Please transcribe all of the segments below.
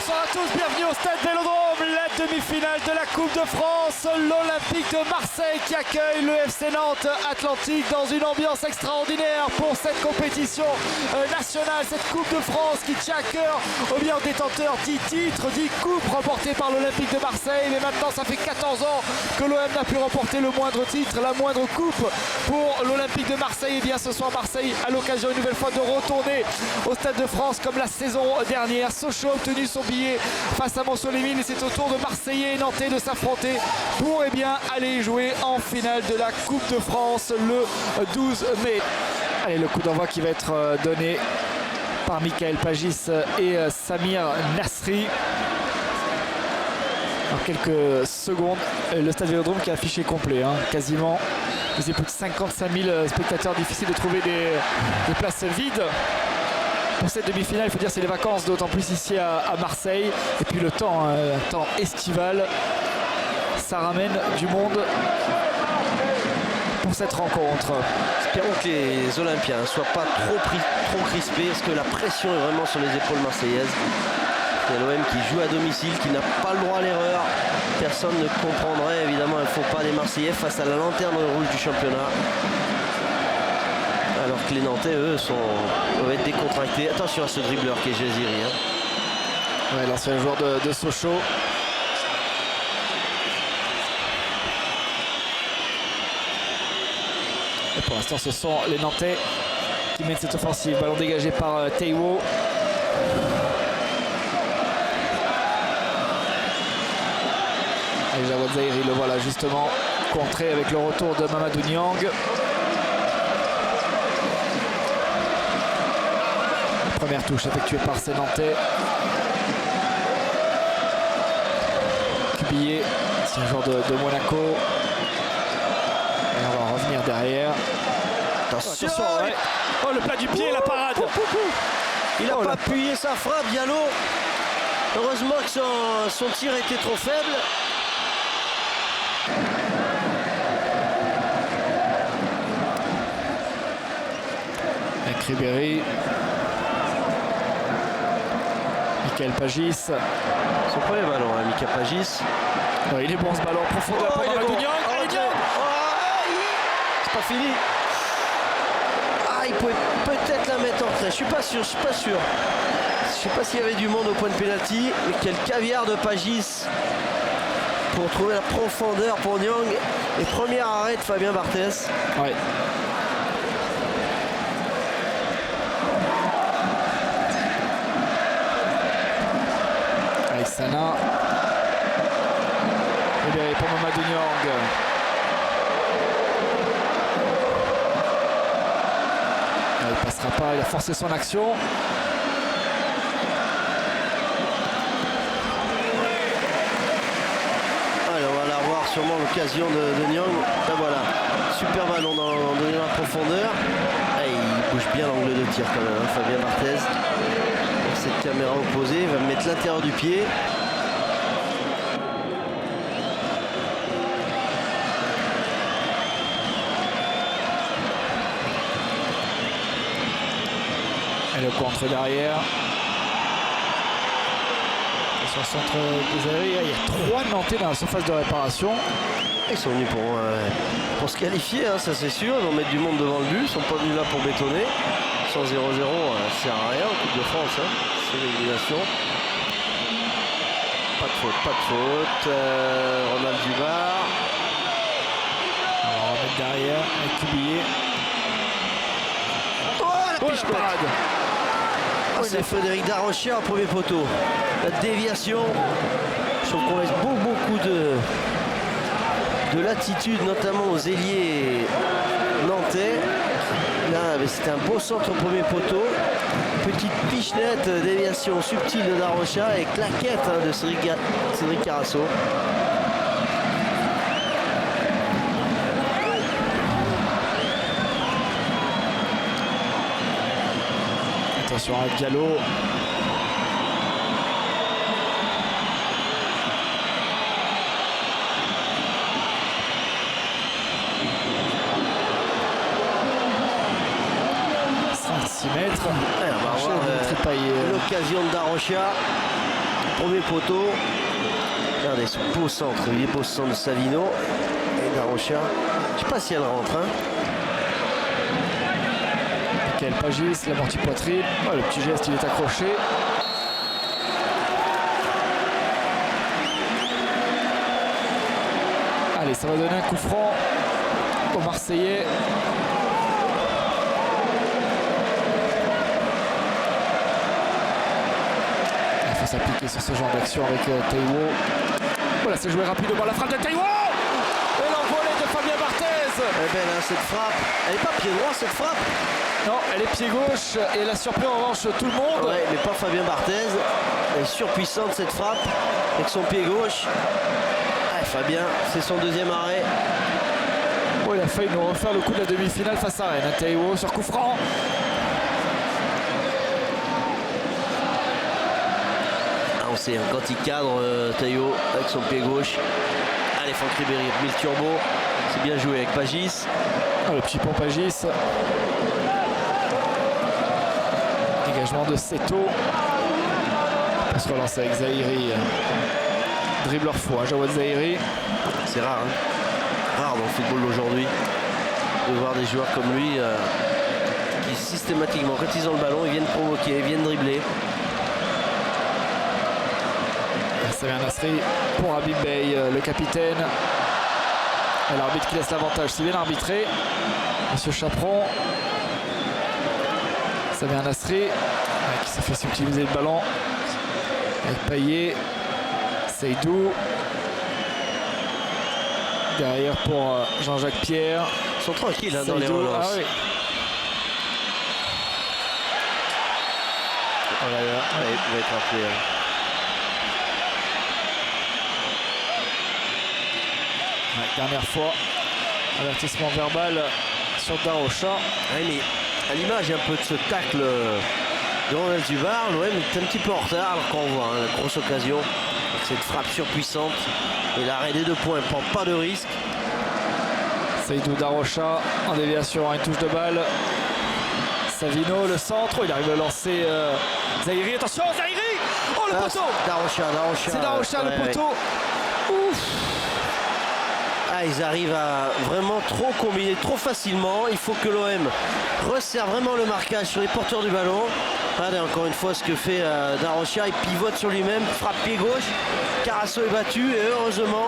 bonsoir à tous, bienvenue au Stade Vélodrome, la demi-finale de la Coupe de France, l'Olympique de Marseille qui accueille le FC Nantes Atlantique dans une ambiance extraordinaire pour cette compétition nationale, cette Coupe de France qui tient à cœur aux meilleurs détenteurs, 10 titres, 10 coupes remportées par l'Olympique de Marseille, mais maintenant ça fait 14 ans que l'OM n'a plus remporté le moindre titre, la moindre coupe pour l'Olympique de Marseille. Et bien ce soir Marseille a l'occasion une nouvelle fois de retourner au Stade de France comme la saison dernière. Sochaux a obtenu son billet face à Montceau-les-Mines et c'est au tour de Marseillais et Nantais de s'affronter pour aller jouer en finale de la Coupe de France le 12 mai. Allez, le coup d'envoi qui va être donné par Michael Pagis et Samir Nasri. En quelques secondes, le Stade Vélodrome qui a affiché complet, quasiment. Il faisait plus de 55 000 spectateurs, difficile de trouver des places vides. Pour cette demi-finale, il faut dire c'est les vacances, d'autant plus ici à Marseille. Et puis le temps, un temps estival, ça ramène du monde pour cette rencontre. Espérons que les Olympiens ne soient pas trop crispés, parce que la pression est vraiment sur les épaules marseillaises. C'est l'OM qui joue à domicile, qui n'a pas le droit à l'erreur. Personne ne comprendrait évidemment un faux pas des Marseillais face à la lanterne rouge du championnat. Alors que les Nantais, eux, doivent être décontractés. Attention à ce dribbleur qui est Jaziri. Ouais, l'ancien joueur de Sochaux. Et pour l'instant, ce sont les Nantais qui mènent cette offensive. Ballon dégagé par Taiwo. Et Jawad Zahiri, le voilà justement contré avec le retour de Mamadou Niang. Première touche effectuée par ces Nantais. Cubillet, c'est un joueur de Monaco. Et on va revenir derrière. Attention, ouais. Oh, le plat du pied, la parade. Il n'a pas appuyé sa frappe, Diallo. Heureusement que son tir était trop faible. Avec Ribéry. Michael Pagis. Son premier ballon, Michael Pagis. Ouais, il est bon ce ballon, profondeur pour Mamadou Niang. C'est pas fini. Ah, il pouvait peut-être la mettre en retrait. Je suis pas sûr. Je sais pas s'il y avait du monde au point de pénalty, mais quel caviar de Pagis pour trouver la profondeur pour Niang. Et premier arrêt de Fabien Barthez. Ouais. Avec Sana. Libéré pour Mamadou Niang. Il passera pas, il a forcé son action. Allez, on va avoir sûrement l'occasion de Niang. Ben voilà, super ballon dans la profondeur. Ah, il bouge bien l'angle de tir quand même, Fabien Barthez. Cette caméra opposée, il va mettre l'intérieur du pied. Et le contre derrière. Sur le centre des arrêts, il y a 3 Nantais dans la surface de réparation. Ils sont venus pour se qualifier, ça c'est sûr. Ils vont mettre du monde devant le but. Ils ne sont pas venus là pour bétonner. Sans 0-0, ça ne sert à rien en Coupe de France. C'est l'élimination. Pas de faute. Ronald Dubar. On va remettre derrière avec Cubillet. La piche parade. C'est Frédéric Darrochia au premier poteau. La déviation. Je trouve qu'on laisse beaucoup de latitude, notamment aux ailiers nantais. Là, c'était un beau centre au premier poteau. Petite pichenette, déviation subtile de Darrocha et claquette de Cédric Carasso. Attention à Diallo. On va avoir l'occasion de Darrocha. Premier poteau. Regardez ce beau centre, il est beau centre de Savino. Et Darocha, je sais pas si elle rentre. Hein. Michael Pagis, l'amorti poitrine. Oh, le petit geste, il est accroché. Allez, ça va donner un coup franc aux Marseillais. Il faut s'appliquer sur ce genre d'action avec Taiwo. Voilà, c'est joué rapidement la frappe de Taiwo. Et l'envolée de Fabien Barthez. Elle est belle hein, cette frappe. Elle n'est pas pied droit cette frappe. Non, elle est pied gauche et elle a surpris en revanche tout le monde. Ouais, mais pas Fabien Barthez. Elle est surpuissante cette frappe avec son pied gauche. Ah, Fabien, c'est son deuxième arrêt. Oh, il a failli nous refaire le coup de la demi-finale face à Rennes. Taiwo sur coup franc. Ah, on sait, hein, quand il cadre Taiwo avec son pied gauche. Allez, Franck Ribéry, mille turbo. C'est bien joué avec Pagis. Oh, le petit pont Pagis. Dégagement de Seto. On se relance avec Zahiri. Dribbleur fou, hein, Jawad Zahiri. C'est rare, hein. Rare dans le football d'aujourd'hui de voir des joueurs comme lui qui systématiquement, quand ils ont le ballon, ils viennent provoquer, ils viennent dribbler. Samir Nasri pour Habib Bey, le capitaine. Et l'arbitre qui laisse l'avantage, c'est bien arbitré. Monsieur Chaperon. Samir Nasri qui s'est fait subtiliser le ballon. Avec Payet. Seydou. Derrière pour Jean-Jacques Pierre. Ils sont tranquilles hein, dans les Seydou, relances. ah oui. Oh là là, ouais, il va être rappelé. Hein. Ouais, dernière fois, avertissement verbal sur Darocha. Ouais, mais à l'image un peu de ce tacle de Ronald Zubar, l'OM est un petit peu en retard alors qu'on voit hein, la grosse occasion avec cette frappe surpuissante et l'arrêt des 2 points, il ne prend pas de risque. Seydou Darocha en déviation à une touche de balle. Savino, le centre, il arrive à lancer Zahiri, attention Zahiri. Oh le poteau. Darocha. C'est Darocha ouais, le poteau. Ouf. Ah, ils arrivent à vraiment trop combiner, trop facilement. Il faut que l'OM resserre vraiment le marquage sur les porteurs du ballon. Regardez encore une fois ce que fait Darocha. Il pivote sur lui-même, frappe pied gauche. Carasso est battu et heureusement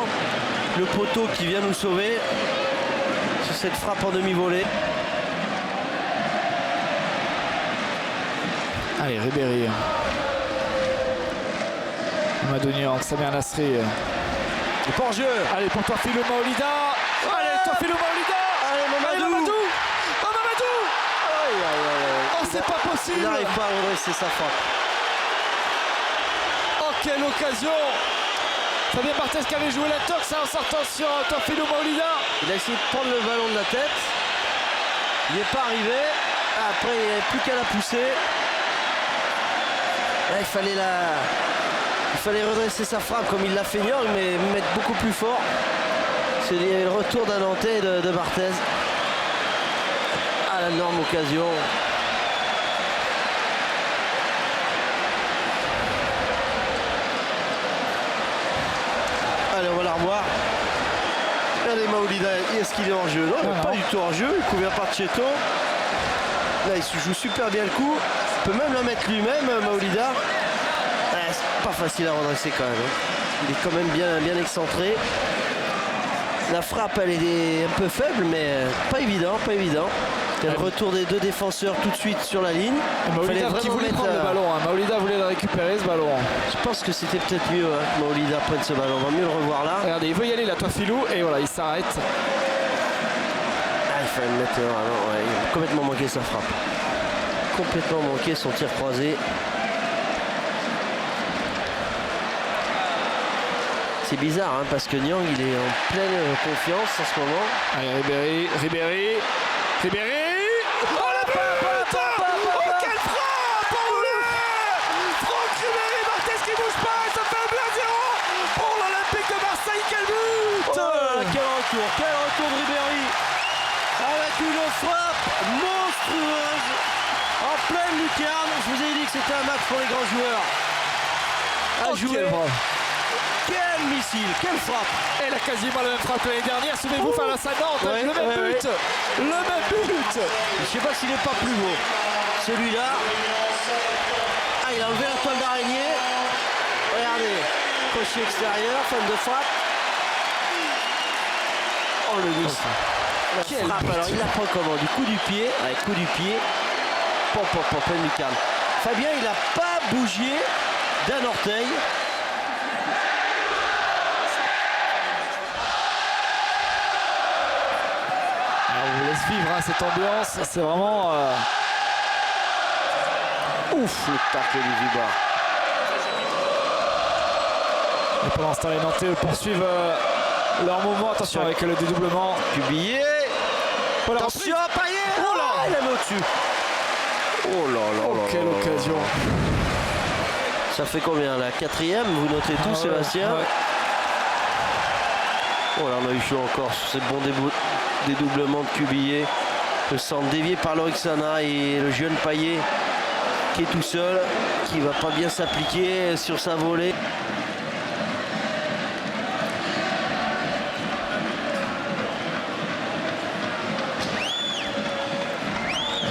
le poteau qui vient nous sauver sur cette frappe en demi-volée. Allez, Ribéry. Amadou Niang, Samir Nasri. Et pas en jeu. Allez, pour toi, Philou Maolida. Allez, toi, Philou Maolida. Allez, Mamadou. Oh, Mamadou. Aïe, aïe, aïe. Oh, c'est pas possible. Il n'arrive pas à redresser sa frappe. Oh, quelle occasion. Fabien Barthez qui avait joué la toque, ça en sortant sur Philou Maolida. Il a essayé de prendre le ballon de la tête. Il n'est pas arrivé. Après, il n'y avait plus qu'à la pousser. Là, il fallait redresser sa frappe comme il l'a fait Niang, mais mettre beaucoup plus fort. C'est le retour d'un Nantais de Barthez. Ah, l'énorme occasion. Allez, on va la revoir. Regardez Maolida, est-ce qu'il est en jeu? Non, il n'est pas du tout en jeu, il ne couvert pas de Cheto. Là, il se joue super bien le coup. Il peut même la mettre lui-même, Maolida. C'est pas facile à redresser quand même. Hein. Il est quand même bien excentré. La frappe, elle est un peu faible, mais pas évident. Il y a le retour des 2 défenseurs tout de suite sur la ligne. Maolida qui voulait prendre le ballon. Hein. Maolida voulait le récupérer, ce ballon. Je pense que c'était peut-être mieux hein, que Maolida prenne ce ballon. On va mieux le revoir là. Regardez, il veut y aller là, toi Philou, et voilà, il s'arrête. Ah, il fallait le mettre. Ouais, il a complètement manqué sa frappe. Complètement manqué son tir croisé. C'est bizarre hein, parce que Niang il est en pleine confiance en ce moment. Allez, Ribéry. Oh la patte. Oh quelle frappe. Franck Ribéry, Barthez qui bouge pas, ça fait 1-0 pour l'Olympique de Marseille, quel but. Quel retour de Ribéry avec une frappe monstrueuse en pleine lucarne. Je vous ai dit que c'était un match pour les grands joueurs. joué. Quel missile, quelle frappe. Elle a quasiment la même frappe que l'année dernière. Souvenez-vous, face à Nantes, Ouais, le même ouais, but. Le même but. Je sais pas s'il n'est pas plus beau. Celui-là. Ah, il a enlevé la toile d'araignée. Regardez. Crochet extérieur, fin de frappe. Oh le miss. Quelle frappe. Alors il la prend comment? Du coup du pied. Ouais, coup du pied. Pop, pop, pop, pleine lucarne. Fabien, il n'a pas bougé d'un orteil. On vous laisse vivre cette ambiance. C'est vraiment... Ouf, le tacle du Zuba. Et pendant ce temps, les Nantais poursuivent leur mouvement. Attention avec le dédoublement. Cubillet. Oh, attention, Payet. Oh là, il a mis au-dessus. Oh là là. Oh, quelle occasion. Ça fait combien la quatrième? Vous notez tout, Sébastien? Ouais. Oh là, on a eu chaud encore sur ce bon dédoublement de Cubillet. Le centre dévié par Lorixana et le jeune Payet qui est tout seul, qui va pas bien s'appliquer sur sa volée.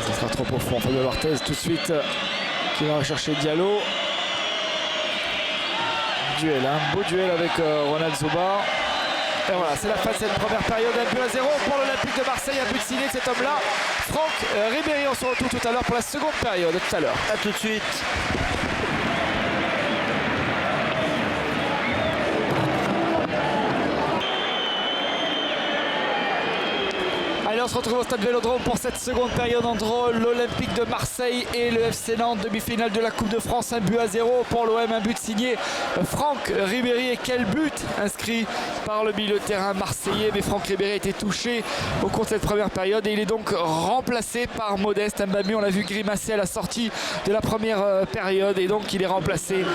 Ça sera trop profond. Fabio Barthez tout de suite qui va rechercher Diallo. Duel, beau duel avec Ronald Zuba. Et voilà, c'est la fin de cette première période. 1-0 pour l'Olympique de Marseille. Un but signé de cet homme-là, Franck Ribéry. On se retrouve tout à l'heure pour la seconde période. Tout à l'heure. A tout de suite. Allez, on se retrouve au stade Vélodrome pour cette seconde période entre l'Olympique de Marseille et le FC Nantes, demi-finale de la Coupe de France. 1-0 pour l'OM, un but signé Franck Ribéry. Et quel but inscrit par le milieu de terrain marseillais. Mais Franck Ribéry a été touché au cours de cette première période et il est donc remplacé par Modeste Mbami. On l'a vu grimacer à la sortie de la première période et donc il est remplacé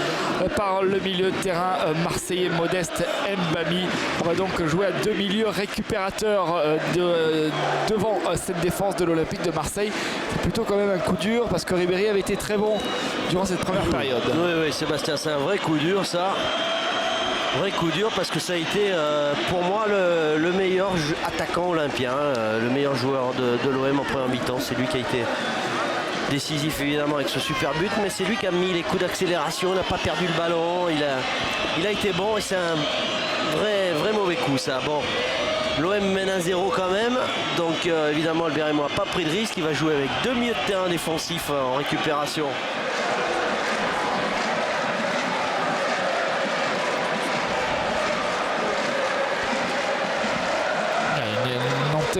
par le milieu de terrain marseillais Modeste Mbami. On va donc jouer à deux milieux récupérateurs devant cette défense de l'Olympique de Marseille. C'est plutôt quand même un coup dur parce que Ribéry avait été très bon durant cette première période. Oui, Sébastien, c'est un vrai coup dur ça. Vrai coup dur parce que ça a été pour moi le meilleur attaquant olympien, le meilleur joueur de l'OM en première mi-temps. C'est lui qui a été décisif évidemment avec ce super but, mais c'est lui qui a mis les coups d'accélération, il n'a pas perdu le ballon, il a été bon et c'est un vrai mauvais coup ça. Bon, l'OM mène 1-0 quand même, donc évidemment le Bérémois n'a pas pris de risque, il va jouer avec deux milieux de terrain défensifs en récupération.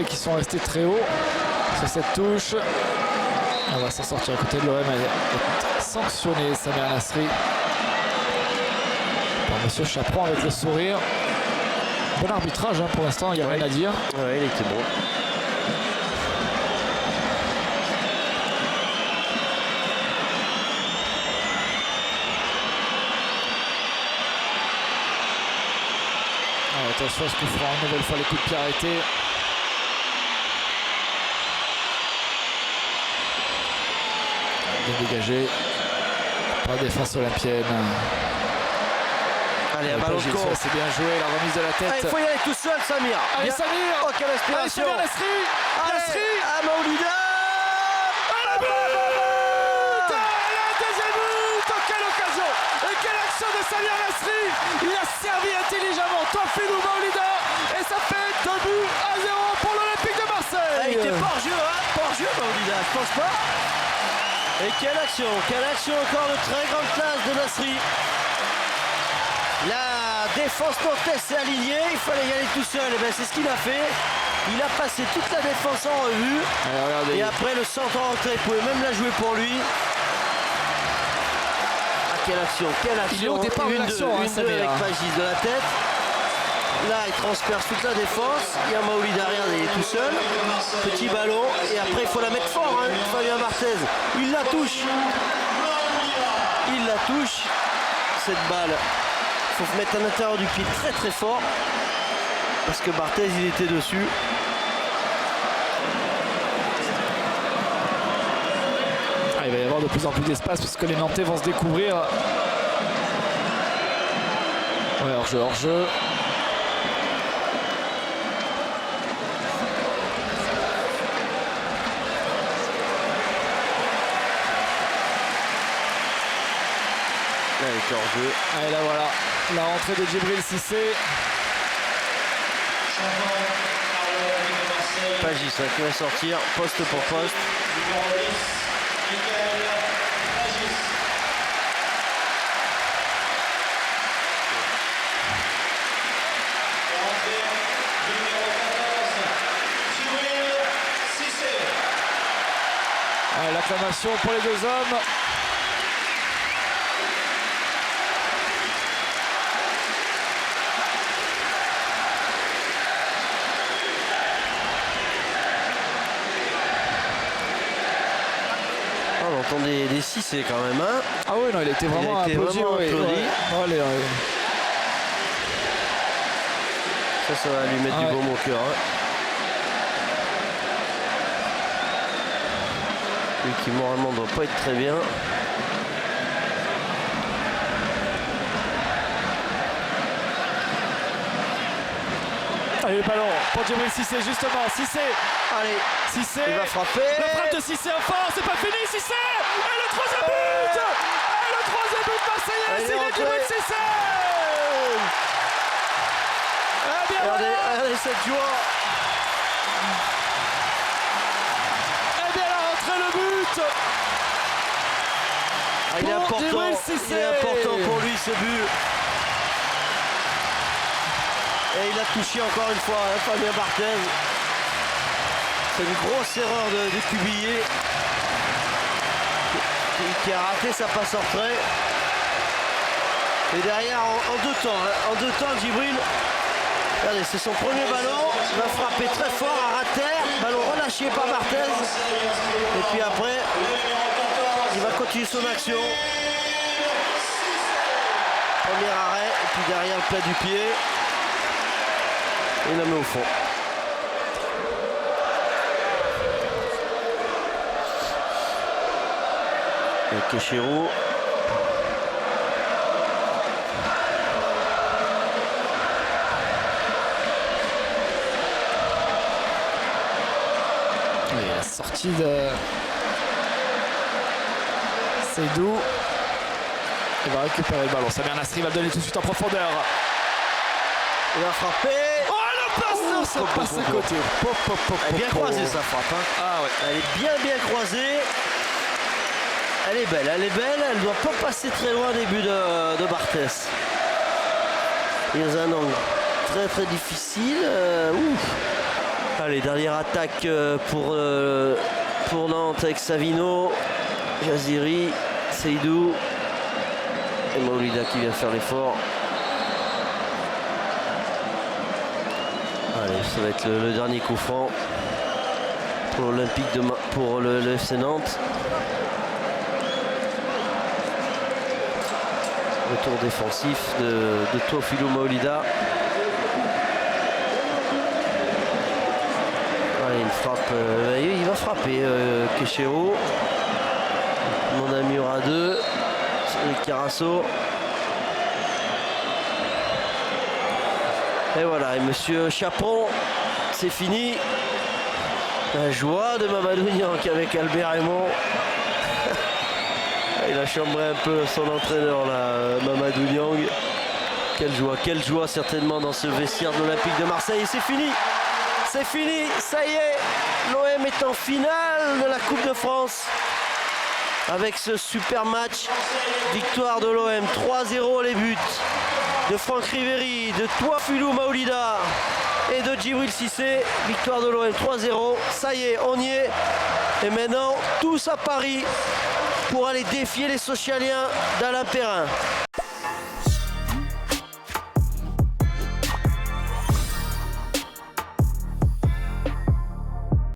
Qui sont restés très hauts sur cette touche. On va s'en sortir à côté de l'OM. Elle est sanctionnée, Samir Nasri, par monsieur Chaperon avec le sourire. Bon arbitrage pour l'instant, il n'y a rien à dire. Ouais, il était bon. Attention à ce coup franc, une nouvelle fois les coups de pied arrêtés. Dégagé par la défense olympienne. Allez, un ballon de corps. C'est bien joué, la remise de la tête. Il faut y aller tout seul, Samir. Allez, bien. Samir. Oh, quelle inspiration. Allez, Nasri. Ah, Maoulida. Le deuxième but. Oh, quelle occasion. Et quelle action de Samir Nasri. Il a servi intelligemment Tofilou Maoulida. Et ça fait 2-0 pour l'Olympique de Marseille. Ah, il était pas hors jeu, Maoulida, je pense pas. Et quelle action encore de très grande classe de Nasri. La défense nantaise s'est alignée, il fallait y aller tout seul, et bien c'est ce qu'il a fait. Il a passé toute la défense en revue. Et après le centre en rentrée, il pouvait même la jouer pour lui. Ah, quelle action. Il est au départ de l'action, avec Pagis de la tête. Là, il transperce toute la défense. Il y a Maouli derrière, il est tout seul. Petit ballon. Et après, il faut la mettre fort. Fabien Barthez. Il la touche. Cette balle. Il faut mettre à l'intérieur du pied très très fort. Parce que Barthez, il était dessus. Il va y avoir de plus en plus d'espace parce que les Nantais vont se découvrir. Ouais, hors-jeu, hors-jeu. Avec hors-jeu. Et là voilà, la rentrée de Djibril Cissé. Pagis qui va sortir, poste pour poste. L'acclamation pour les deux hommes. On entend des Cissé quand même. Hein. Ah oui, non, il était vraiment applaudi. Ouais. Ça va lui mettre du baume au cœur. Hein. Lui qui moralement doit pas être très bien. Allez, le ballon pour Djibril Cissé, justement. Cissé. Allez, Cissé. il va frapper. La frappe de Cissé en force, c'est pas fini. Cissé. Et le troisième but. Et le troisième but marseillais, c'est Djibril Cissé. Eh bien, regardez cette joie. Eh bien, la rentrée, le but. Il est important pour lui ce but. Et il a touché encore une fois Fabien Barthez. C'est une grosse erreur de Cubillier qui a raté sa passe en retrait. Et derrière en deux temps Djibril, regardez, c'est son premier ballon, il va frapper très fort à ras de terre, ballon relâché par Barthez. Et puis après, il va continuer son action. Premier arrêt, et puis derrière le plat du pied. Et il la met au fond. Et Kéchérou. Et la sortie de Seydou. Il va récupérer le ballon. Samir Nasri va le donner tout de suite en profondeur. Il va frapper. Oh, le passe, ça passe à côté. Elle est bien croisée sa frappe. Hein. Ah ouais. Elle est bien croisée. Elle est belle. Elle ne doit pas passer très loin des buts de Barthez. Il y a un angle très difficile. Allez, dernière attaque pour Nantes avec Savino, Jaziri, Seydou et Maolida qui vient faire l'effort. Allez, ça va être le dernier coup franc pour l'Olympique pour le FC Nantes. Retour défensif de Teofilo Maolida. Allez, une frappe. Il va frapper Kéchérou. Mon ami aura 2. Carasso. Et voilà, et monsieur Chaperon, c'est fini. La joie de Mamadou Niang avec Albert Raymond. Il a chambré un peu son entraîneur là, Mamadou Niang. Quelle joie certainement dans ce vestiaire de l'Olympique de Marseille. Et c'est fini, ça y est, l'OM est en finale de la Coupe de France. Avec ce super match, victoire de l'OM, 3-0 les buts de Franck Ribéry, de Teofilo Maolida et de Djibril Cissé. Victoire de l'OM 3-0, ça y est, on y est. Et maintenant, tous à Paris pour aller défier les Socialiens d'Alain Perrin.